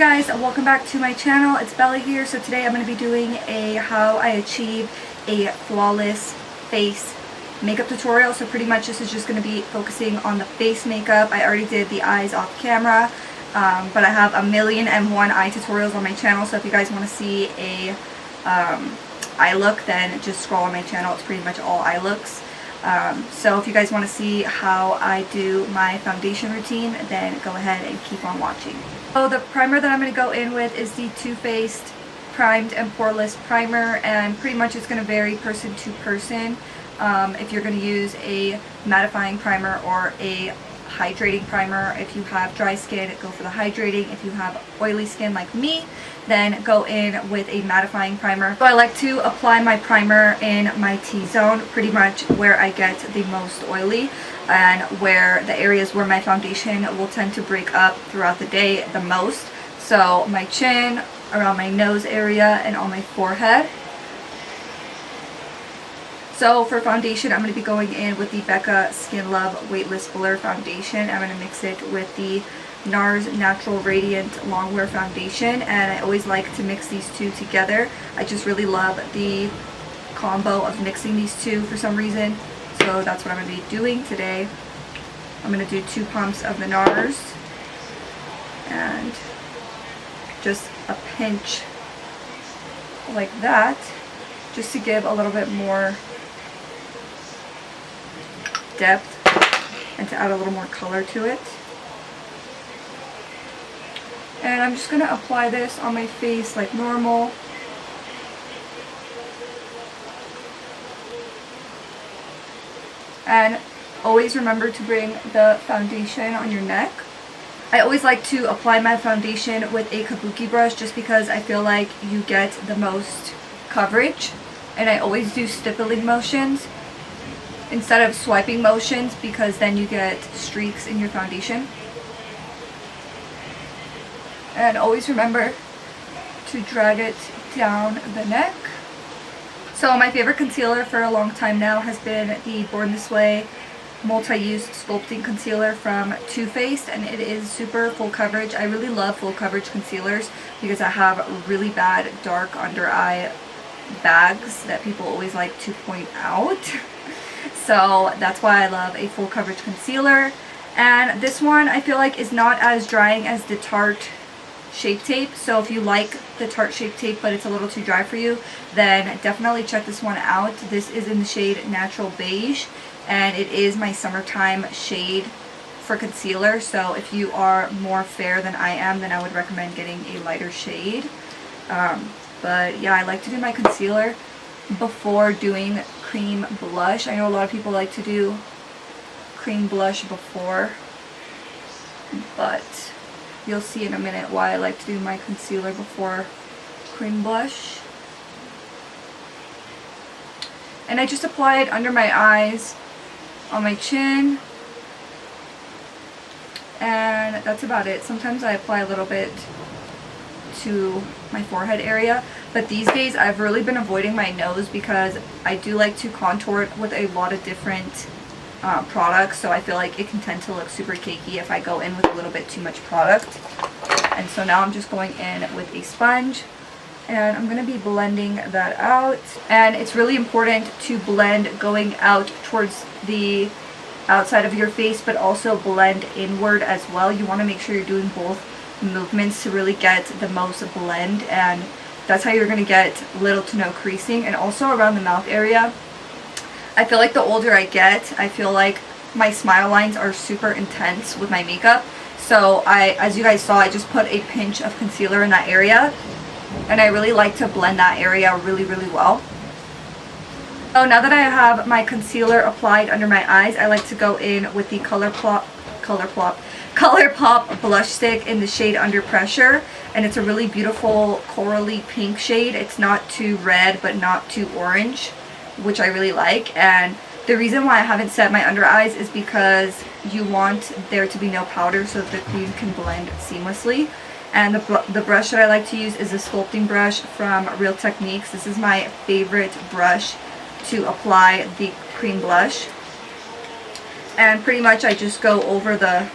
guys, welcome back to my channel. It's Bella here. So today I'm going to be doing a how I achieve a flawless face makeup tutorial. So pretty much this is just going to be focusing on the face makeup. I already did the eyes off camera, but I have a million and one eye tutorials on my channel. So if you guys want to see a eye look, then just scroll on my channel. It's pretty much all eye looks. So if you guys want to see how I do my foundation routine, then go ahead and keep on watching. So the primer that I'm going to go in with is the Too Faced Primed and Poreless Primer, and pretty much it's going to vary person to person. If you're going to use a mattifying primer or a hydrating primer. If you have dry skin, go for the hydrating. If you have oily skin like me, then go in with a mattifying primer. So I like to apply my primer in my T-zone, pretty much where I get the most oily and where the areas where my foundation will tend to break up throughout the day the most. So my chin, around my nose area, and on my forehead. So for foundation, I'm going to be going in with the Becca Skin Love Weightless Blur Foundation. I'm going to mix it with the NARS Natural Radiant Longwear Foundation, and I always like to mix these two together. I just really love the combo of mixing these two for some reason. So that's what I'm going to be doing today. I'm going to do 2 pumps of the NARS and just a pinch like that, just to give a little bit more depth and to add a little more color to it. And I'm just going to apply this on my face like normal. And always remember to bring the foundation on your neck. I always like to apply my foundation with a kabuki brush just because I feel like you get the most coverage. And I always do stippling motions instead of swiping motions because then you get streaks in your foundation. And always remember to drag it down the neck. So my favorite concealer for a long time now has been the Born This Way Multi-Use Sculpting Concealer from Too Faced, and it is super full coverage. I really love full coverage concealers because I have really bad dark under eye bags that people always like to point out. So that's why I love a full coverage concealer. And this one I feel like is not as drying as the Tarte Shape Tape. So if you like the Tarte Shape Tape but it's a little too dry for you, then definitely check this one out. This is in the shade Natural Beige, and it is my summertime shade for concealer. So if you are more fair than I am, then I would recommend getting a lighter shade. But yeah, I like to do my concealer before doing cream blush. I know a lot of people like to do cream blush before, but you'll see in a minute why I like to do my concealer before cream blush. And I just apply it under my eyes, on my chin, and that's about it. Sometimes I apply a little bit to my forehead area, but these days I've really been avoiding my nose because I do like to contour it with a lot of different products, so I feel like it can tend to look super cakey if I go in with a little bit too much product. And so now I'm just going in with a sponge and I'm going to be blending that out. And it's really important to blend going out towards the outside of your face, but also blend inward as well. You want to make sure you're doing both movements to really get the most blend, and that's how you're going to get little to no creasing. And also around the mouth area, I feel like the older I get, I feel like my smile lines are super intense with my makeup. So as you guys saw, I just put a pinch of concealer in that area, and I really like to blend that area really, really well. So now that I have my concealer applied under my eyes, I like to go in with the ColourPop blush stick in the shade Under Pressure, and it's a really beautiful corally pink shade. It's not too red but not too orange, which I really like. And the reason why I haven't set my under eyes is because you want there to be no powder so that the cream can blend seamlessly. And the brush that I like to use is a sculpting brush from Real Techniques. This is my favorite brush to apply the cream blush. And pretty much I just go over the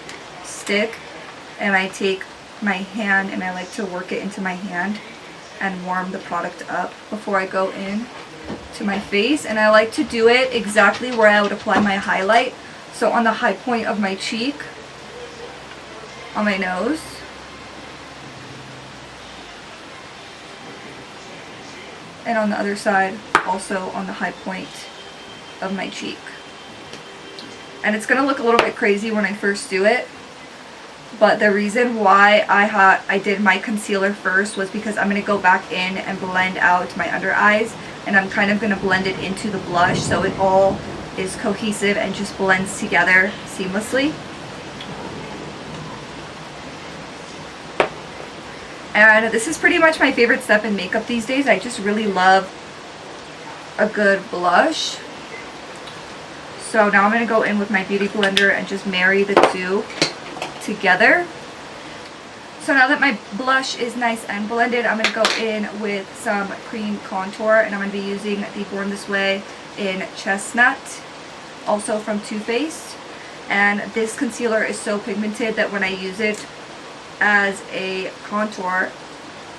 stick and I take my hand and I like to work it into my hand and warm the product up before I go in to my face. And I like to do it exactly where I would apply my highlight. So on the high point of my cheek, on my nose, and on the other side also on the high point of my cheek. And it's gonna look a little bit crazy when I first do it, but the reason why I did my concealer first was because I'm gonna go back in and blend out my under eyes, and I'm kind of gonna blend it into the blush so it all is cohesive and just blends together seamlessly. And this is pretty much my favorite step in makeup these days. I just really love a good blush. So now I'm going to go in with my beauty blender and just marry the two together. So now that my blush is nice and blended, I'm going to go in with some cream contour, and I'm going to be using the Born This Way in Chestnut, also from Too Faced. And this concealer is so pigmented that when I use it as a contour,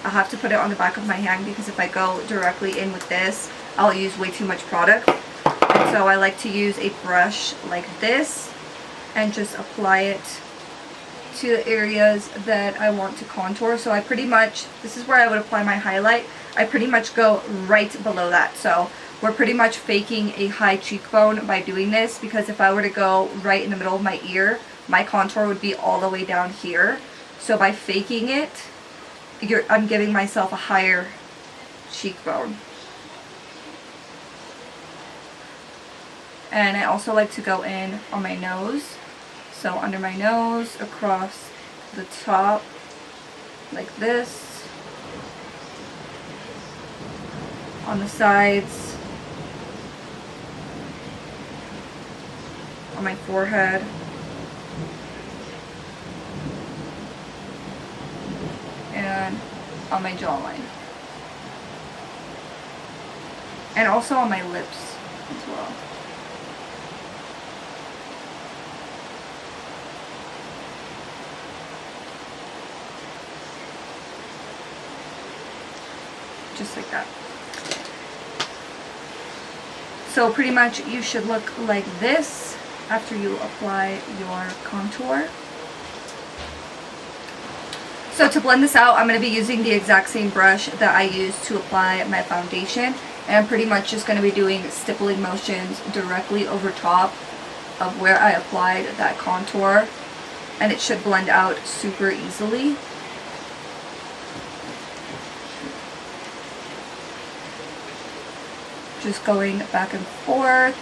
I have to put it on the back of my hand, because if I go directly in with this, I'll use way too much product. And so I like to use a brush like this and just apply it to the areas that I want to contour. So I pretty much, this is where I would apply my highlight. I pretty much go right below that. So we're pretty much faking a high cheekbone by doing this, because if I were to go right in the middle of my ear, my contour would be all the way down here. So by faking it, I'm giving myself a higher cheekbone. And I also like to go in on my nose. So under my nose, across the top, like this. On the sides. On my forehead. And on my jawline. And also on my lips as well. Just like that. So pretty much you should look like this after you apply your contour. So to blend this out, I'm going to be using the exact same brush that I used to apply my foundation. And I'm pretty much just going to be doing stippling motions directly over top of where I applied that contour. And it should blend out super easily. Just going back and forth.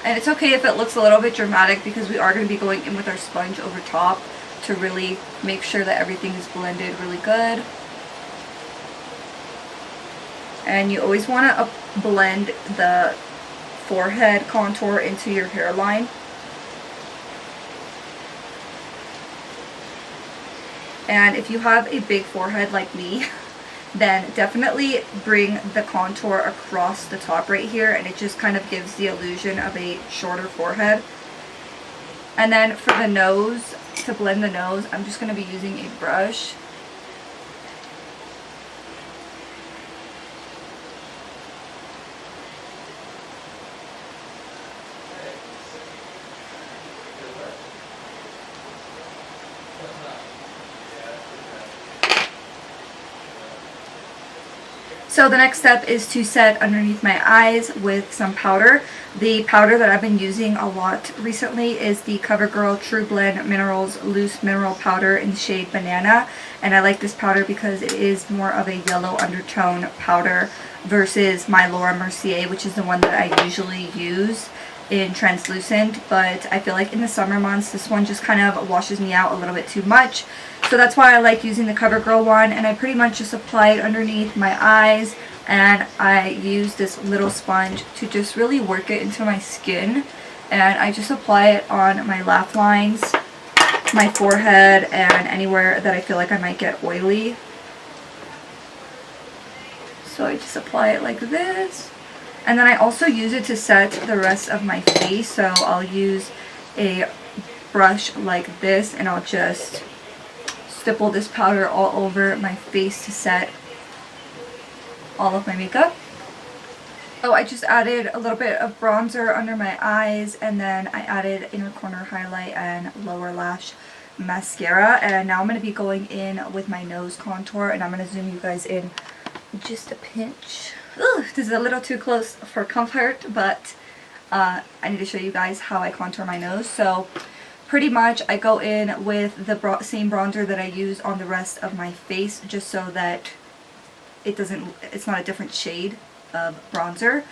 And it's okay if it looks a little bit dramatic, because we are going to be going in with our sponge over top to really make sure that everything is blended really good. And you always want to blend the forehead contour into your hairline. And if you have a big forehead like me, then definitely bring the contour across the top right here, and it just kind of gives the illusion of a shorter forehead. And then for the nose, to blend the nose, I'm just going to be using a brush. So the next step is to set underneath my eyes with some powder. The powder that I've been using a lot recently is the CoverGirl True Blend Minerals Loose Mineral Powder in the shade Banana. And I like this powder because it is more of a yellow undertone powder versus my Laura Mercier, which is the one that I usually use in translucent. But I feel like in the summer months, this one just kind of washes me out a little bit too much. So that's why I like using the CoverGirl one, and I pretty much just apply it underneath my eyes, and I use this little sponge to just really work it into my skin. And I just apply it on my laugh lines, my forehead, and anywhere that I feel like I might get oily. So I just apply it like this. And then I also use it to set the rest of my face. So I'll use a brush like this, and I'll just stipple this powder all over my face to set all of my makeup. So I just added a little bit of bronzer under my eyes, and then I added inner corner highlight and lower lash mascara. And now I'm going to be going in with my nose contour, and I'm going to zoom you guys in just a pinch. Ooh, this is a little too close for comfort, but I need to show you guys how I contour my nose. So pretty much I go in with the same bronzer that I use on the rest of my face, just so that it's not a different shade of bronzer.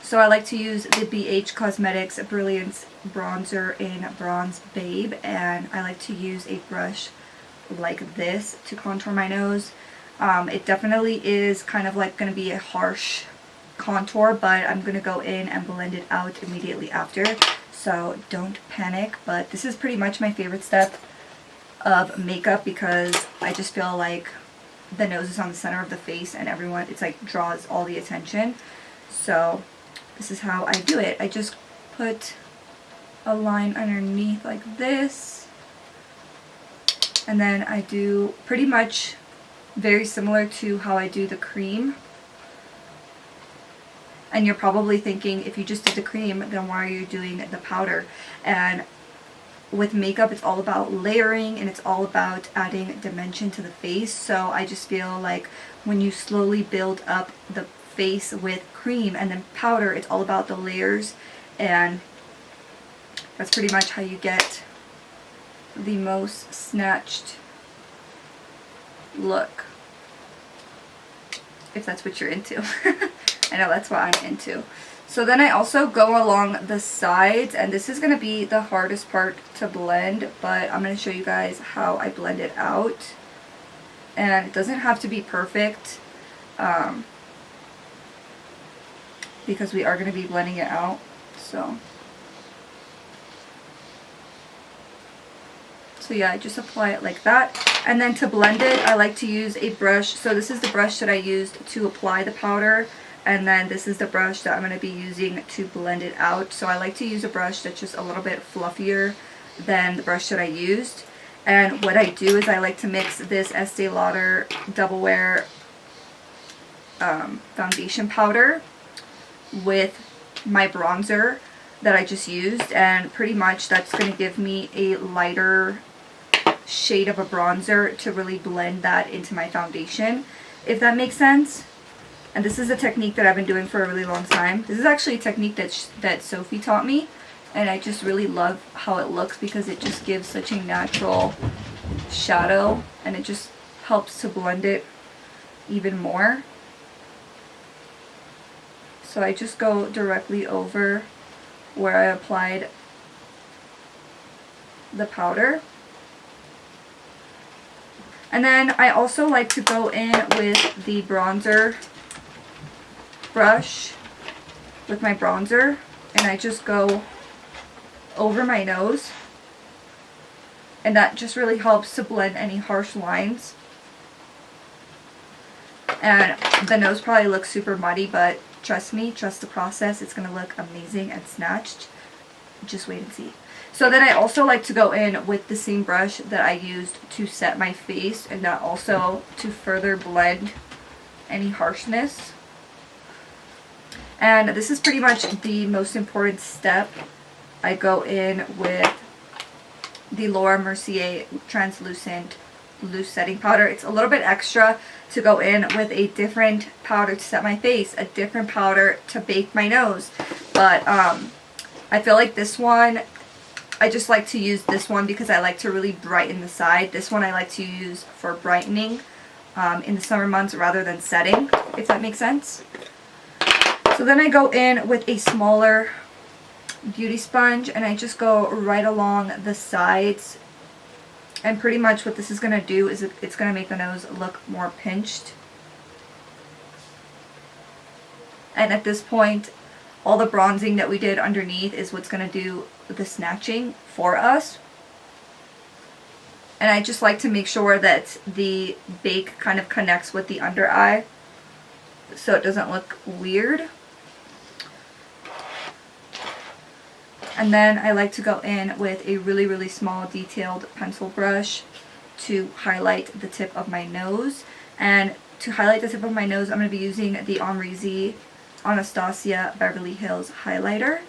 So I like to use the BH Cosmetics Brilliance Bronzer in Bronze Babe, and I like to use a brush like this to contour my nose. It definitely is kind of like going to be a harsh contour, but I'm going to go in and blend it out immediately after, so don't panic. But this is pretty much my favorite step of makeup, because I just feel like the nose is on the center of the face and it's like draws all the attention. So this is how I do it. I just put a line underneath like this, and then I do pretty much very similar to how I do the cream. And you're probably thinking, if you just did the cream, then why are you doing the powder? And with makeup, it's all about layering, and it's all about adding dimension to the face. So I just feel like when you slowly build up the face with cream and then powder, it's all about the layers, and that's pretty much how you get the most snatched look, if that's what you're into. I know that's what I'm into. So then I also go along the sides, and this is going to be the hardest part to blend, but I'm going to show you guys how I blend it out. And it doesn't have to be perfect, because we are going to be blending it out. So yeah, I just apply it like that. And then to blend it, I like to use a brush. So this is the brush that I used to apply the powder, and then this is the brush that I'm going to be using to blend it out. So I like to use a brush that's just a little bit fluffier than the brush that I used. And what I do is I like to mix this Estee Lauder Double Wear foundation powder with my bronzer that I just used, and pretty much that's going to give me a lighter shade of a bronzer to really blend that into my foundation, if that makes sense. And this is a technique that I've been doing for a really long time. This is actually a technique that Sophie taught me, and I just really love how it looks, because it just gives such a natural shadow, and it just helps to blend it even more. So I just go directly over where I applied the powder. And then I also like to go in with the bronzer brush with my bronzer, and I just go over my nose, and that just really helps to blend any harsh lines. And the nose probably looks super muddy, but trust me, trust the process, it's going to look amazing and snatched. Just wait and see. So then I also like to go in with the same brush that I used to set my face, and that also to further blend any harshness. And this is pretty much the most important step. I go in with the Laura Mercier Translucent Loose Setting Powder. It's a little bit extra to go in with a different powder to set my face, a different powder to bake my nose. But I feel like this one, I just like to use this one because I like to really brighten the side. This one I like to use for brightening in the summer months rather than setting, if that makes sense. So then I go in with a smaller beauty sponge, and I just go right along the sides. And pretty much what this is going to do is it's going to make the nose look more pinched. And at this point, all the bronzing that we did underneath is what's going to do the snatching for us. And I just like to make sure that the bake kind of connects with the under eye, so it doesn't look weird. And then I like to go in with a really small detailed pencil brush to highlight the tip of my nose. And to highlight the tip of my nose, I'm going to be using the Ombre Anastasia Beverly Hills highlighter.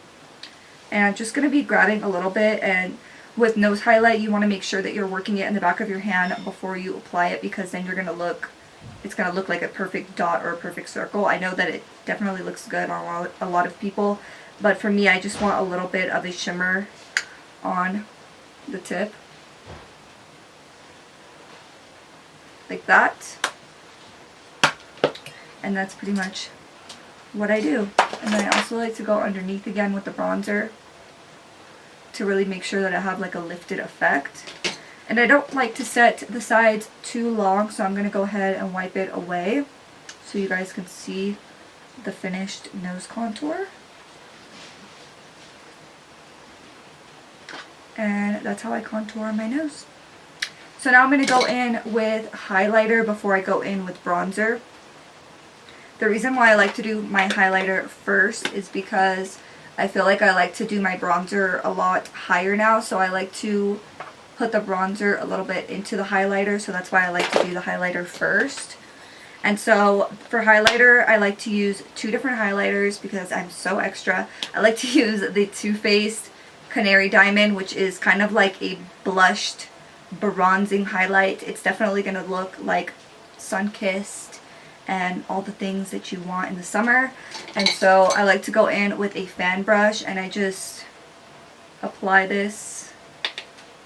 And I'm just going to be grabbing a little bit, and with nose highlight you want to make sure that you're working it in the back of your hand before you apply it, because then it's going to look like a perfect dot or a perfect circle. I know that it definitely looks good on a lot of people, but for me I just want a little bit of a shimmer on the tip. Like that. And that's pretty much what I do. And then I also like to go underneath again with the bronzer to really make sure that I have like a lifted effect. And I don't like to set the sides too long, so I'm going to go ahead and wipe it away so you guys can see the finished nose contour. And that's how I contour my nose. So now I'm going to go in with highlighter before I go in with bronzer. The reason why I like to do my highlighter first is because I feel like I like to do my bronzer a lot higher now, so I like to put the bronzer a little bit into the highlighter, so that's why I like to do the highlighter first. And so for highlighter, I like to use two different highlighters because I'm so extra. I like to use the Too Faced Canary Diamond, which is kind of like a blushed bronzing highlight. It's definitely going to look like sun-kissed and all the things that you want in the summer. And so I like to go in with a fan brush and I just apply this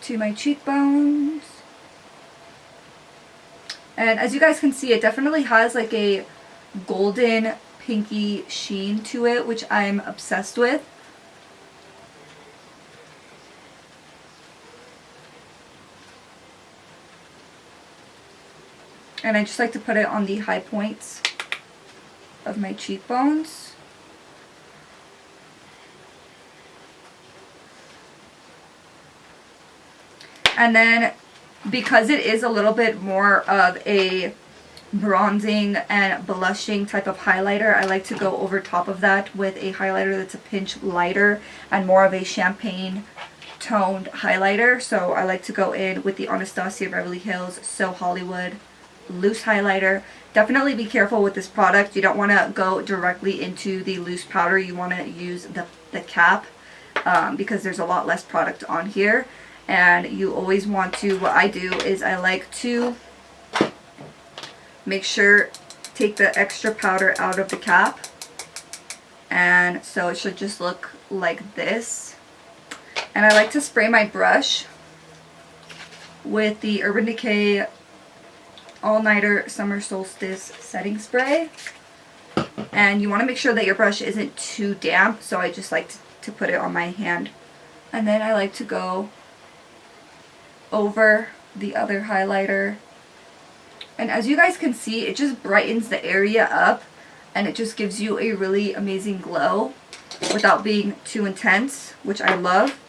to my cheekbones. And as you guys can see, it definitely has like a golden pinky sheen to it, which I'm obsessed with. And I just like to put it on the high points of my cheekbones. And then because it is a little bit more of a bronzing and blushing type of highlighter, I like to go over top of that with a highlighter that's a pinch lighter and more of a champagne toned highlighter. So I like to go in with the Anastasia Beverly Hills So Hollywood loose highlighter. Definitely be careful with this product. You don't want to go directly into the loose powder. You want to use the cap because there's a lot less product on here. And you always want to, what I do is I like to make sure, take the extra powder out of the cap. And so it should just look like this. And I like to spray my brush with the Urban Decay All Nighter Summer Solstice Setting Spray. And you want to make sure that your brush isn't too damp, so I just like to put it on my hand. And then I like to go over the other highlighter. And as you guys can see, it just brightens the area up and it just gives you a really amazing glow without being too intense, which I love.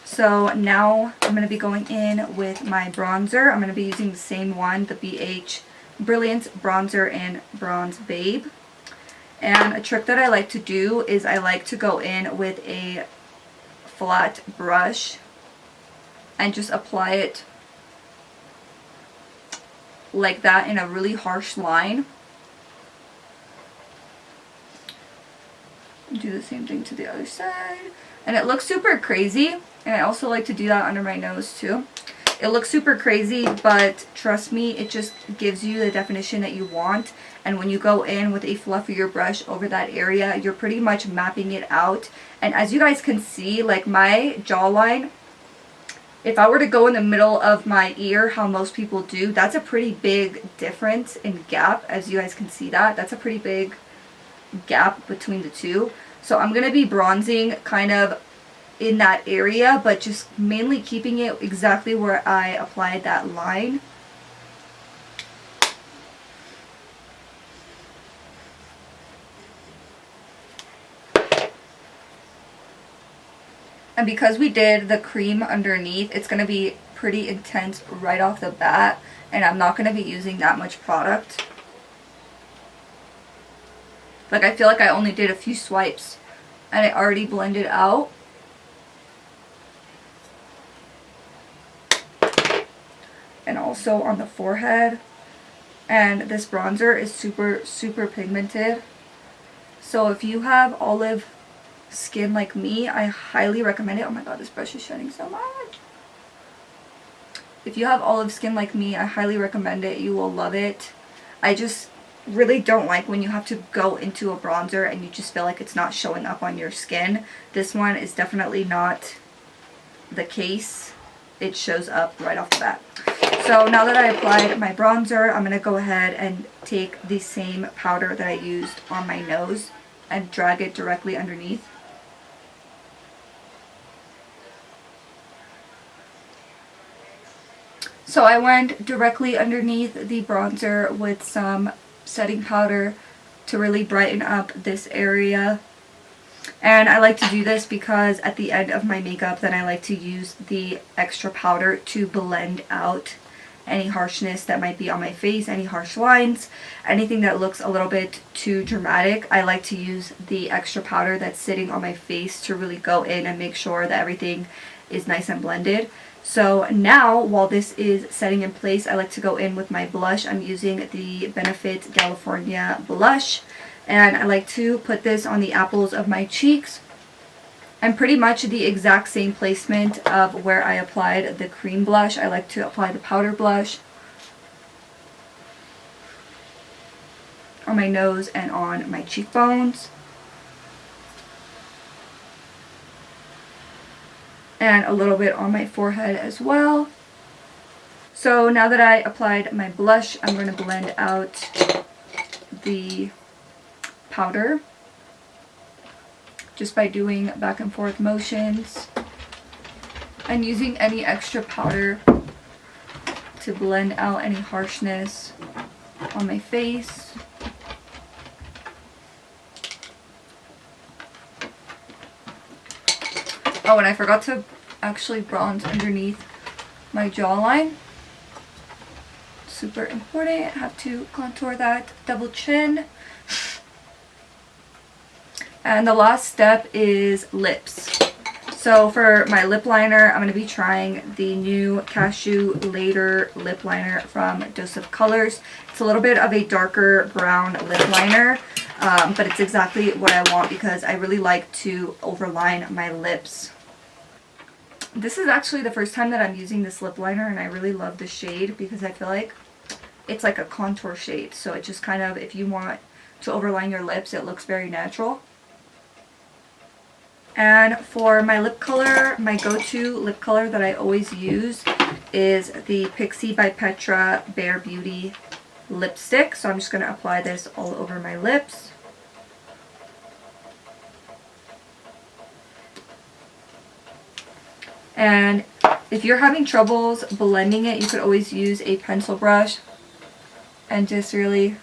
So now I'm going to be going in with my bronzer. I'm going to be using the same one, the BH Brilliance Bronzer in Bronze Babe. And a trick that I like to do is I like to go in with a flat brush and just apply it like that in a really harsh line. Do the same thing to the other side. And it looks super crazy. And I also like to do that under my nose too. It looks super crazy, but trust me, it just gives you the definition that you want. And when you go in with a fluffier brush over that area, you're pretty much mapping it out. And as you guys can see, like my jawline, if I were to go in the middle of my ear, how most people do, that's a pretty big difference in gap. As you guys can see that, that's a pretty big gap between the two. So I'm going to be bronzing kind of in that area, but just mainly keeping it exactly where I applied that line. And because we did the cream underneath, it's going to be pretty intense right off the bat, and I'm not going to be using that much product. Like, I feel like I only did a few swipes and I already blended out. And also on the forehead. And this bronzer is super pigmented. So if you have olive skin like me, I highly recommend it. Oh my god, this brush is shining so much. If you have olive skin like me, I highly recommend it. You will love it. I just really don't like when you have to go into a bronzer and you just feel like it's not showing up on your skin. This one is definitely not the case. It shows up right off the bat. So now that I applied my bronzer, I'm going to go ahead and take the same powder that I used on my nose and drag it directly underneath. So I went directly underneath the bronzer with some setting powder to really brighten up this area. And I like to do this because at the end of my makeup, then I like to use the extra powder to blend out any harshness that might be on my face, any harsh lines, anything that looks a little bit too dramatic. I like to use the extra powder that's sitting on my face to really go in and make sure that everything is nice and blended. So now, while this is setting in place, I like to go in with my blush. I'm using the Benefit California blush, and I like to put this on the apples of my cheeks. And pretty much the exact same placement of where I applied the cream blush. I like to apply the powder blush on my nose and on my cheekbones. And a little bit on my forehead as well. So now that I applied my blush, I'm going to blend out the powder just by doing back and forth motions and using any extra powder to blend out any harshness on my face. Oh, and I forgot to actually bronze underneath my jawline. Super important. I have to contour that double chin. And the last step is lips. So for my lip liner, I'm going to be trying the new Cashew Later lip liner from Dose of Colors. It's a little bit of a darker brown lip liner, but it's exactly what I want because I really like to overline my lips. This is actually the first time that I'm using this lip liner, and I really love the shade because I feel like it's like a contour shade. So it just kind of, if you want to overline your lips, it looks very natural. And for my lip color, my go-to lip color that I always use is the Pixie by Petra Bare Beauty lipstick. So I'm just going to apply this all over my lips. And if you're having troubles blending it, you could always use a pencil brush and just really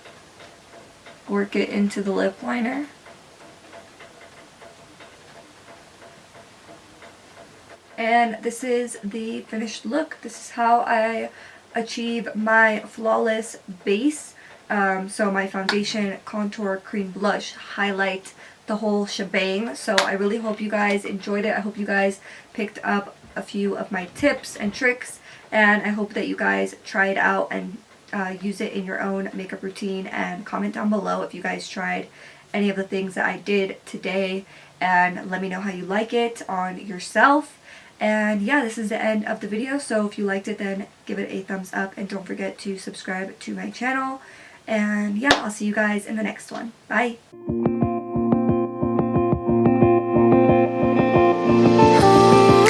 work it into the lip liner. And this is the finished look. This is how I achieve my flawless base. So my foundation, contour, cream, blush, highlight, the whole shebang. So I really hope you guys enjoyed it. I hope you guys picked up a few of my tips and tricks, and I hope that you guys try it out and use it in your own makeup routine, and comment down below if you guys tried any of the things that I did today, and let me know how you like it on yourself. And yeah, this is the end of the video, so if you liked it, then give it a thumbs up, and don't forget to subscribe to my channel. And yeah, I'll see you guys in the next one. Bye!